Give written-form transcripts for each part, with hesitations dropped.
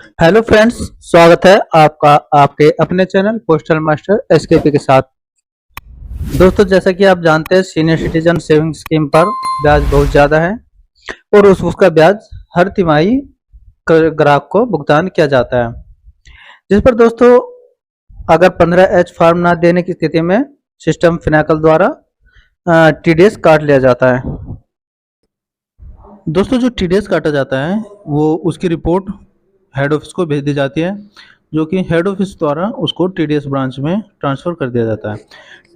Hello friends, स्वागत है आपका आपके अपने चैनल पोस्टल मास्टर एसकेपी के साथ। दोस्तों, जैसा कि आप जानते हैं सीनियर सिटीजन सेविंग स्कीम पर ब्याज बहुत ज़्यादा है और उसका ब्याज हर तिमाही ग्राहक को भुगतान किया जाता है, जिस पर दोस्तों अगर 15H फॉर्म ना देने की स्थिति में सिस्टम फिनेकल द्वारा टीडीएस काट लिया जाता है। दोस्तों, जो टीडीएस काटा जाता है वो उसकी रिपोर्ट हेड ऑफिस को भेज दी जाती है, जो कि हेड ऑफिस द्वारा उसको टीडीएस ब्रांच में ट्रांसफ़र कर दिया जाता है।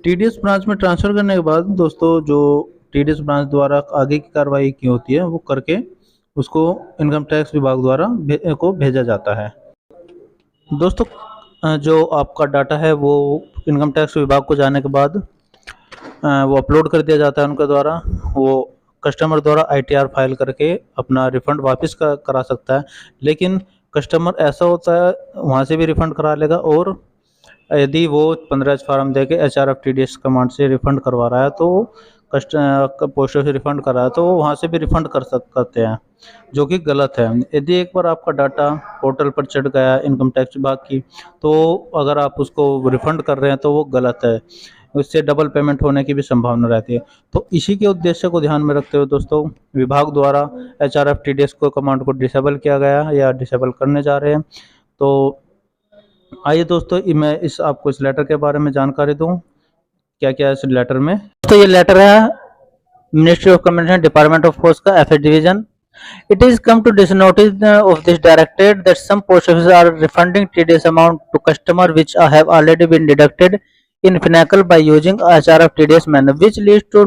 टीडीएस ब्रांच में ट्रांसफ़र करने के बाद दोस्तों जो टीडीएस ब्रांच द्वारा आगे की कार्रवाई की होती है वो करके उसको इनकम टैक्स विभाग द्वारा को भेजा जाता है। दोस्तों, जो आपका डाटा है वो इनकम टैक्स विभाग को जाने के बाद वो अपलोड कर दिया जाता है उनके द्वारा। वो कस्टमर द्वारा आईटीआर फाइल करके अपना रिफ़ंड वापस करा सकता है, लेकिन कस्टमर ऐसा होता है वहाँ से भी रिफ़ंड करा लेगा, और यदि वो 15H फॉर्म देके एचआरएफ टीडीएस कमांड से रिफ़ंड करवा रहा है तो पोस्ट से रिफ़ंड कर रहा है तो वो वहाँ से भी रिफ़ंड करते हैं, जो कि गलत है। यदि एक बार आपका डाटा पोर्टल पर चढ़ गया इनकम टैक्स विभाग की, तो अगर आप उसको रिफ़ंड कर रहे हैं तो वो गलत है, उससे डबल पेमेंट होने की भी संभावना रहती है। तो इसी के उद्देश्य को ध्यान में रखते हुए दोस्तों विभाग द्वारा एचआरएफ टीडीएस को कमांड को डिसेबल किया गया या डिसेबल करने जा रहे हैं। तो आइए दोस्तों मैं आपको इस लेटर के बारे में जानकारी दूं, क्या क्या है इस लेटर में। तो ये लेटर है ministry of communication department of post का FH division. It is come to this notice of this directorate that some post offices are refunding TDS amount to customer which have already been deducted in Finacle by using HRF TDS menu, which leads to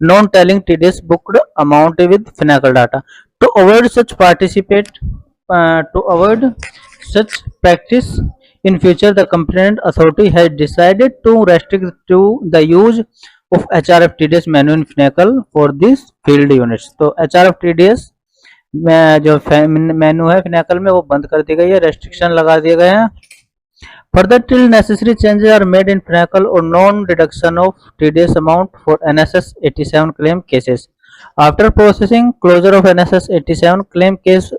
non-tallying TDS booked amount with Finacle data. To avoid such practice in future, the complainant authority has decided to restrict to the use of HRF TDS menu in Finacle for these field units. तो HRF TDS में जो मेनू है Finacle में वो बंद कर दी गई है, रेस्ट्रिक्शन लगा दिए गए हैं। Further till necessary changes are made in Finacle और non deduction of TDS amount for NSS 87 claim cases. After processing closure of NSS 87 claim case,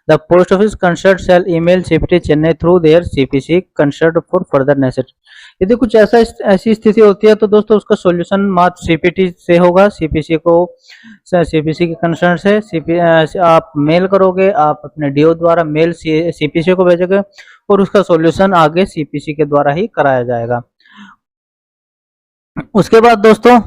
the post office concerned shall email CPT Chennai through their CPC concerned for further necessary। यदि कुछ ऐसी स्थिति होती है तो दोस्तों उसका solution मात्र सीपीटी से होगा। सीपीसी के कंसर्न से आप मेल करोगे, आप अपने डीओ द्वारा मेल सीपीसी को भेजोगे और उसका सॉल्यूशन आगे सीपीसी के द्वारा ही कराया जाएगा। उसके बाद दोस्तों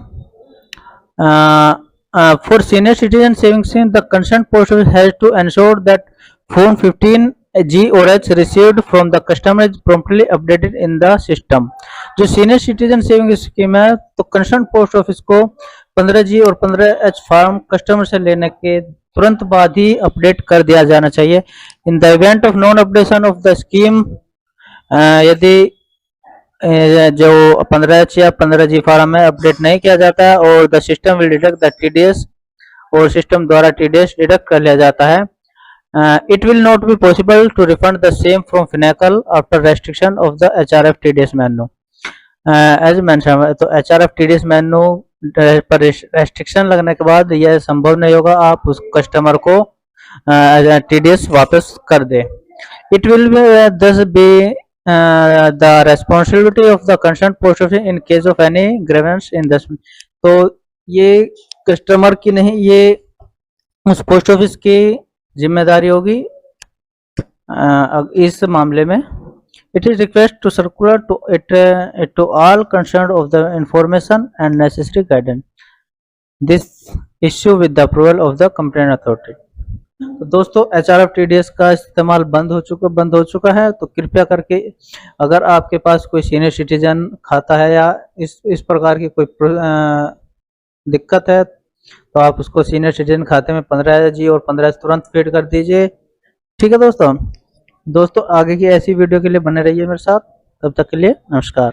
for senior citizen savings scheme, the concerned post office has to ensure that Form 15G or H received from the customer is promptly updated in the system। जो सीनियर सिटीजन सेविंग स्कीम है तो concern post office को 15G और 15H form customer से लेने के तुरंत बाद ही अपडेट कर दिया जाना चाहिए। In the event of non updation of the scheme, यदि जो 15H या 15G फॉर्म में अपडेट नहीं किया जाता है और the system will deduct the TDS, और सिस्टम द्वारा टीडीएस डिडक्ट कर लिया जाता है। It will not be possible to refund the same from Finacle after restriction of the HRF TDS menu। As mentioned, तो HRF TDS menu पर restriction लगने के बाद यह संभव नहीं होगा आप उस कस्टमर को TDS वापस कर दे। It will thus be the responsibility of the concerned post office in case of any grievance in this। तो ये कस्टमर की नहीं, ये उस पोस्ट ऑफिस की जिम्मेदारी होगी इस मामले में। It is request to circular to all concern of the information and necessary guidance this issue with the approval of the complaint authority. तो दोस्तों एचआरएफ टीडीएस का इस्तेमाल बंद हो चुका है, तो कृपया करके अगर आपके पास कोई सीनियर सिटीजन खाता है या इस प्रकार की कोई दिक्कत है तो आप उसको सीनियर सिटीजन खाते में 15G और 15H तुरंत फीड कर दीजिए। ठीक है दोस्तों आगे की ऐसी वीडियो के लिए बने रहिए मेरे साथ। तब तक के लिए नमस्कार।